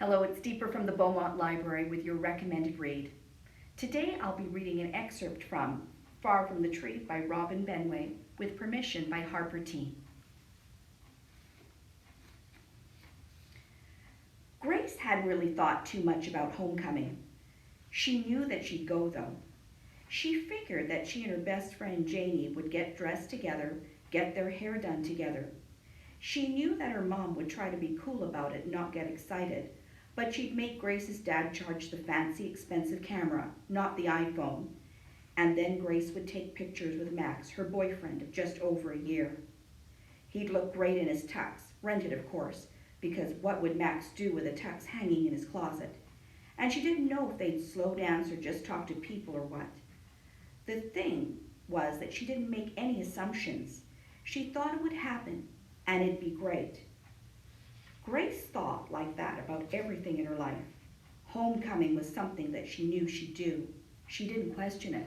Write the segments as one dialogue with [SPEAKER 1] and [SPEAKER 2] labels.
[SPEAKER 1] Hello, it's Deepa from the Beaumont Library with your recommended read. Today I'll be reading an excerpt from Far from the Tree by Robin Benway with permission by HarperTeen. Grace hadn't really thought too much about homecoming. She knew that she'd go though. She figured that she and her best friend Janie would get dressed together, get their hair done together. She knew that her mom would try to be cool about it and not get excited, but she'd make Grace's dad charge the fancy, expensive camera, not the iPhone. And then Grace would take pictures with Max, her boyfriend of just over a year. He'd look great in his tux, rented of course, because what would Max do with a tux hanging in his closet? And she didn't know if they'd slow dance or just talk to people or what. The thing was that she didn't make any assumptions. She thought it would happen, and it'd be great. Grace thought like that about everything in her life. Homecoming was something that she knew she'd do. She didn't question it.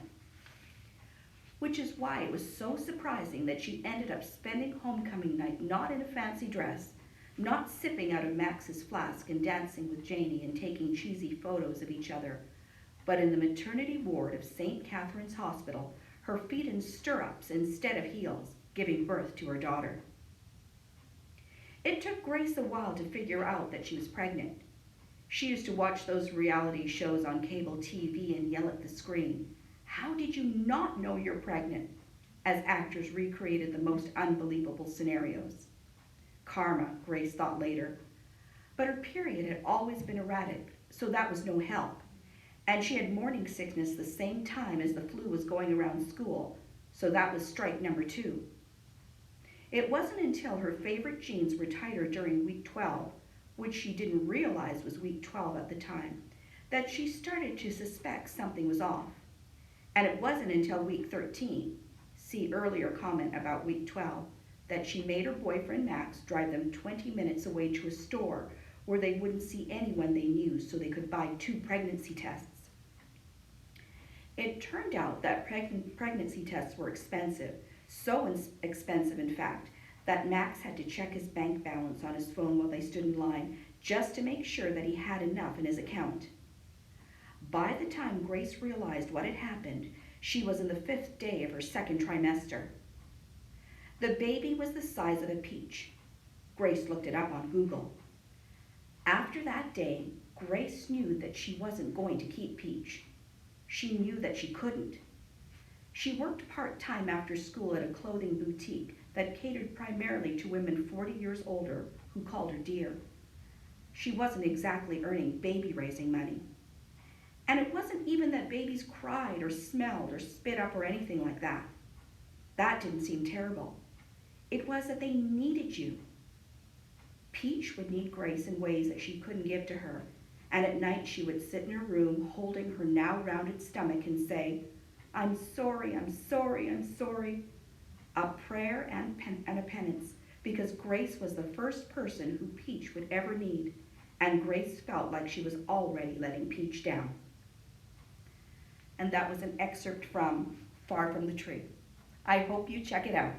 [SPEAKER 1] Which is why it was so surprising that she ended up spending homecoming night not in a fancy dress, not sipping out of Max's flask and dancing with Janie and taking cheesy photos of each other, but in the maternity ward of St. Catherine's Hospital, her feet in stirrups instead of heels, giving birth to her daughter. It took Grace a while to figure out that she was pregnant. She used to watch those reality shows on cable TV and yell at the screen, "How did you not know you're pregnant?" as actors recreated the most unbelievable scenarios. Karma, Grace thought later. But her period had always been erratic, so that was no help. And she had morning sickness the same time as the flu was going around school, so that was strike number 2. It wasn't until her favorite jeans were tighter during week 12, which she didn't realize was week 12 at the time, that she started to suspect something was off. And it wasn't until week 13, see earlier comment about week 12, that she made her boyfriend Max drive them 20 minutes away to a store where they wouldn't see anyone they knew so they could buy 2 pregnancy tests. It turned out that pregnancy tests were expensive, so expensive in fact, that Max had to check his bank balance on his phone while they stood in line just to make sure that he had enough in his account. By the time Grace realized what had happened, she was in the 5th day of her 2nd trimester. The baby was the size of a peach. Grace looked it up on Google. After that day, Grace knew that she wasn't going to keep Peach. She knew that she couldn't. She worked part-time after school at a clothing boutique that catered primarily to women 40 years older who called her dear. She wasn't exactly earning baby-raising money. And it wasn't even that babies cried or smelled or spit up or anything like that. That didn't seem terrible. It was that they needed you. Peach would need Grace in ways that she couldn't give to her, and at night she would sit in her room holding her now rounded stomach and say, "I'm sorry, I'm sorry, I'm sorry." A prayer and a penance, because Grace was the first person who Peach would ever need, and Grace felt like she was already letting Peach down. And that was an excerpt from Far from the Tree. I hope you check it out.